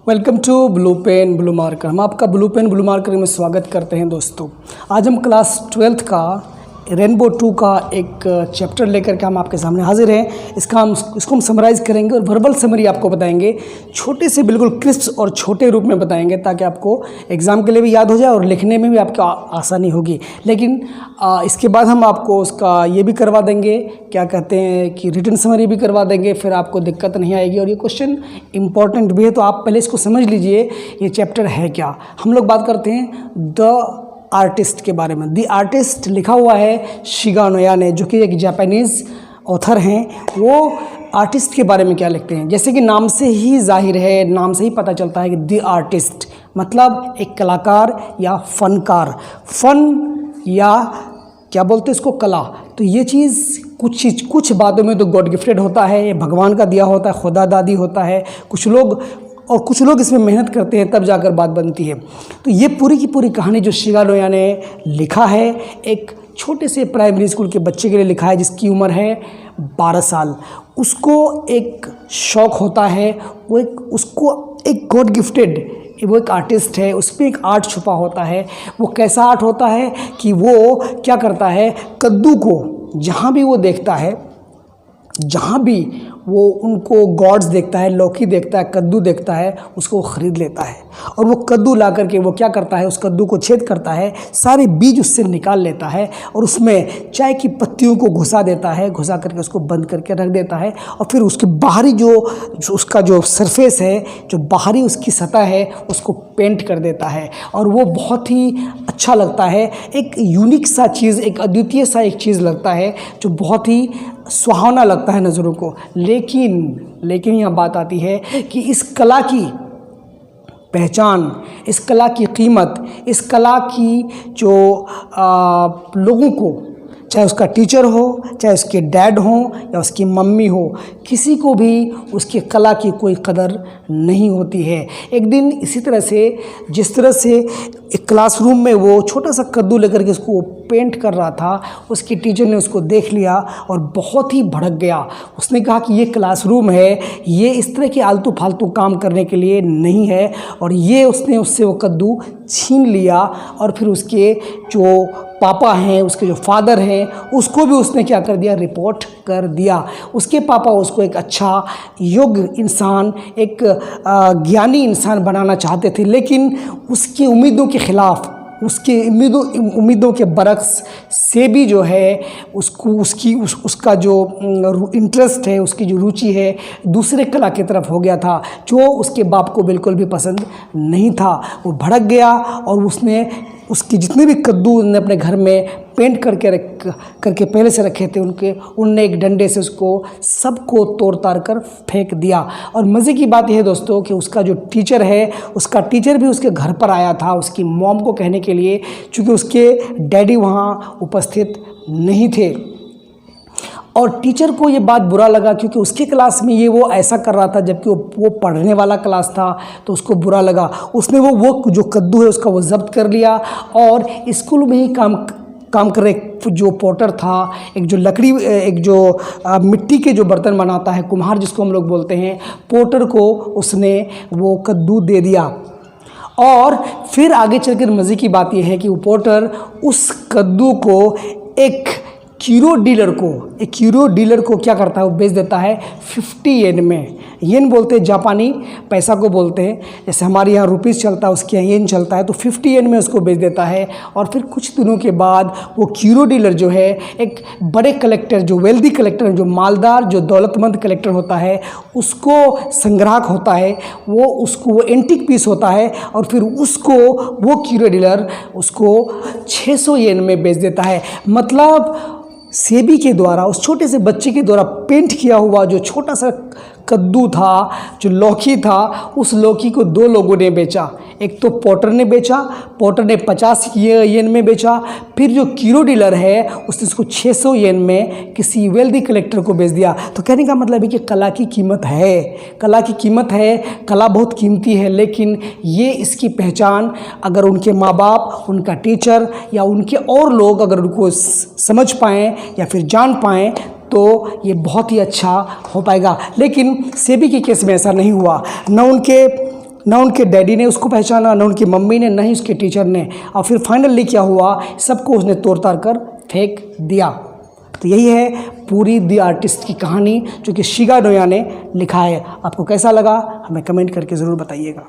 Welcome to blue pen blue marker. हम आपका blue pen blue marker में स्वागत करते हैं दोस्तों। आज हम क्लास 12th का रेनबो 2 का एक चैप्टर लेकर के हम आपके सामने हाजिर हैं। इसको हम समराइज़ करेंगे और वर्बल समरी आपको बताएंगे, छोटे से बिल्कुल क्रिस्प और छोटे रूप में बताएंगे ताकि आपको एग्ज़ाम के लिए भी याद हो जाए और लिखने में भी आपको आसानी होगी। लेकिन इसके बाद हम आपको उसका ये भी करवा देंगे, क्या कहते हैं कि रिटन समरी भी करवा देंगे, फिर आपको दिक्कत नहीं आएगी। और ये क्वेश्चन इंपॉर्टेंट भी है, तो आप पहले इसको समझ लीजिए ये चैप्टर है क्या। हम लोग बात करते हैं द आर्टिस्ट के बारे में। द आर्टिस्ट लिखा हुआ है शिगा नोयाने, जो कि एक जापानीज़ ऑथर हैं। वो आर्टिस्ट के बारे में क्या लिखते हैं, जैसे कि नाम से ही जाहिर है, नाम से ही पता चलता है कि द आर्टिस्ट मतलब एक कलाकार या फनकार। फन या क्या बोलते हैं इसको, कला। तो ये चीज़ कुछ बातों में तो गॉड गिफ्टेड होता है, ये भगवान का दिया होता है, खुदा दादी होता है। कुछ लोग इसमें मेहनत करते हैं तब जाकर बात बनती है। तो ये पूरी की पूरी कहानी जो शिगा नोया ने लिखा है, एक छोटे से प्राइमरी स्कूल के बच्चे के लिए लिखा है जिसकी उम्र है 12 साल। उसको एक शौक़ होता है, उसको एक गॉड गिफ्टेड, वो एक आर्टिस्ट है, उसमें एक आर्ट छुपा होता है। वो कैसा आर्ट होता है कि वो क्या करता है, कद्दू को जहाँ भी वो देखता है, जहाँ भी वो उनको गॉड्स देखता है, लौकी देखता है, कद्दू देखता है, उसको ख़रीद लेता है। और वो कद्दू ला करके वो क्या करता है, उस कद्दू को छेद करता है, सारे बीज उससे निकाल लेता है और उसमें चाय की पत्तियों को घुसा देता है, घुसा करके उसको बंद करके रख देता है। और फिर उसके बाहरी जो उसका जो सरफेस है, जो बाहरी उसकी सतह है, उसको पेंट कर देता है। और वो बहुत ही अच्छा लगता है, एक यूनिक सा चीज़, एक अद्वितीय सा एक चीज़ लगता है जो बहुत ही सुहावना लगता है नज़रों को। लेकिन यह बात आती है कि इस कला की पहचान, इस कला की कीमत, इस कला की जो लोगों को, चाहे उसका टीचर हो, चाहे उसके डैड हो या उसकी मम्मी हो, किसी को भी उसकी कला की कोई कदर नहीं होती है। एक दिन इसी तरह से, जिस तरह से एक क्लासरूम में वो छोटा सा कद्दू लेकर के उसको पेंट कर रहा था, उसकी टीचर ने उसको देख लिया और बहुत ही भड़क गया। उसने कहा कि ये क्लासरूम है, ये इस तरह के आलतू फालतू काम करने के लिए नहीं है। और ये उसने उससे वो कद्दू छीन लिया और फिर उसके जो पापा हैं, उसके जो फादर हैं, उसको भी उसने क्या कर दिया, रिपोर्ट कर दिया। उसके पापा उसको एक अच्छा योग्य इंसान, एक ज्ञानी इंसान बनाना चाहते थे, लेकिन उसकी उम्मीदों के ख़िलाफ़, उसके उम्मीदों के बरक्स से भी जो है उसका जो इंटरेस्ट है, उसकी जो रुचि है, दूसरे कला की तरफ हो गया था, जो उसके बाप को बिल्कुल भी पसंद नहीं था। वो भड़क गया और उसके जितने भी कद्दू उन्होंने अपने घर में पेंट करके पहले से रखे थे, उनने एक डंडे से उसको सबको तोड़ ताड़ कर फेंक दिया। और मज़े की बात यह है दोस्तों कि उसका जो टीचर है, उसका टीचर भी उसके घर पर आया था उसकी मॉम को कहने के लिए, क्योंकि उसके डैडी वहाँ उपस्थित नहीं थे। और टीचर को ये बात बुरा लगा, क्योंकि उसके क्लास में वो ऐसा कर रहा था जबकि वो पढ़ने वाला क्लास था, तो उसको बुरा लगा। उसने वो जो कद्दू है उसका वो ज़ब्त कर लिया और स्कूल में ही काम कर रहे जो पोटर था, एक जो मिट्टी के जो बर्तन बनाता है, कुम्हार जिसको हम लोग बोलते हैं, पोटर को उसने वो कद्दू दे दिया। और फिर आगे चलकर मज़े की बात यह है कि वो पोटर उस कद्दू को एक कीरो डीलर को क्या करता है, वो बेच देता है 50 येन में। येन बोलते हैं जापानी पैसा को बोलते हैं, जैसे हमारे यहाँ रुपीस चलता है उसके यहाँ येन चलता है, तो 50 येन में उसको बेच देता है। और फिर कुछ दिनों के बाद वो कीरो डीलर जो है, एक बड़े कलेक्टर, जो वेल्दी कलेक्टर, जो मालदार, जो दौलतमंद कलेक्टर होता है, उसको संग्राहक होता है, वो एंटीक पीस होता है, और फिर वो कीरो डीलर उसको 600 येन में बेच देता है। मतलब सेबी के द्वारा, उस छोटे से बच्चे के द्वारा पेंट किया हुआ जो छोटा सा कद्दू था, जो लौकी था, उस लौकी को 2 लोगों ने बेचा। एक तो पोटर ने बेचा, पोटर ने 50 येन में बेचा। फिर जो कीरो डीलर है उसने उसको 600 येन में किसी वेल्दी कलेक्टर को बेच दिया। तो कहने का मतलब है कि कला की कीमत है, कला बहुत कीमती है। लेकिन ये इसकी पहचान अगर उनके माँ बाप, उनका टीचर या उनके और लोग अगर उनको समझ पाएँ या फिर जान पाएँ तो ये बहुत ही अच्छा हो पाएगा। लेकिन सेबी के केस में ऐसा नहीं हुआ। न ना उनके डैडी ने उसको पहचाना, ना उनकी मम्मी ने, ना ही उसके टीचर ने। और फिर फाइनली क्या हुआ, सबको उसने तोड़ ताड़ कर फेंक दिया। तो यही है पूरी द आर्टिस्ट की कहानी जो कि शिगा नोया ने लिखा है। आपको कैसा लगा हमें कमेंट करके ज़रूर बताइएगा।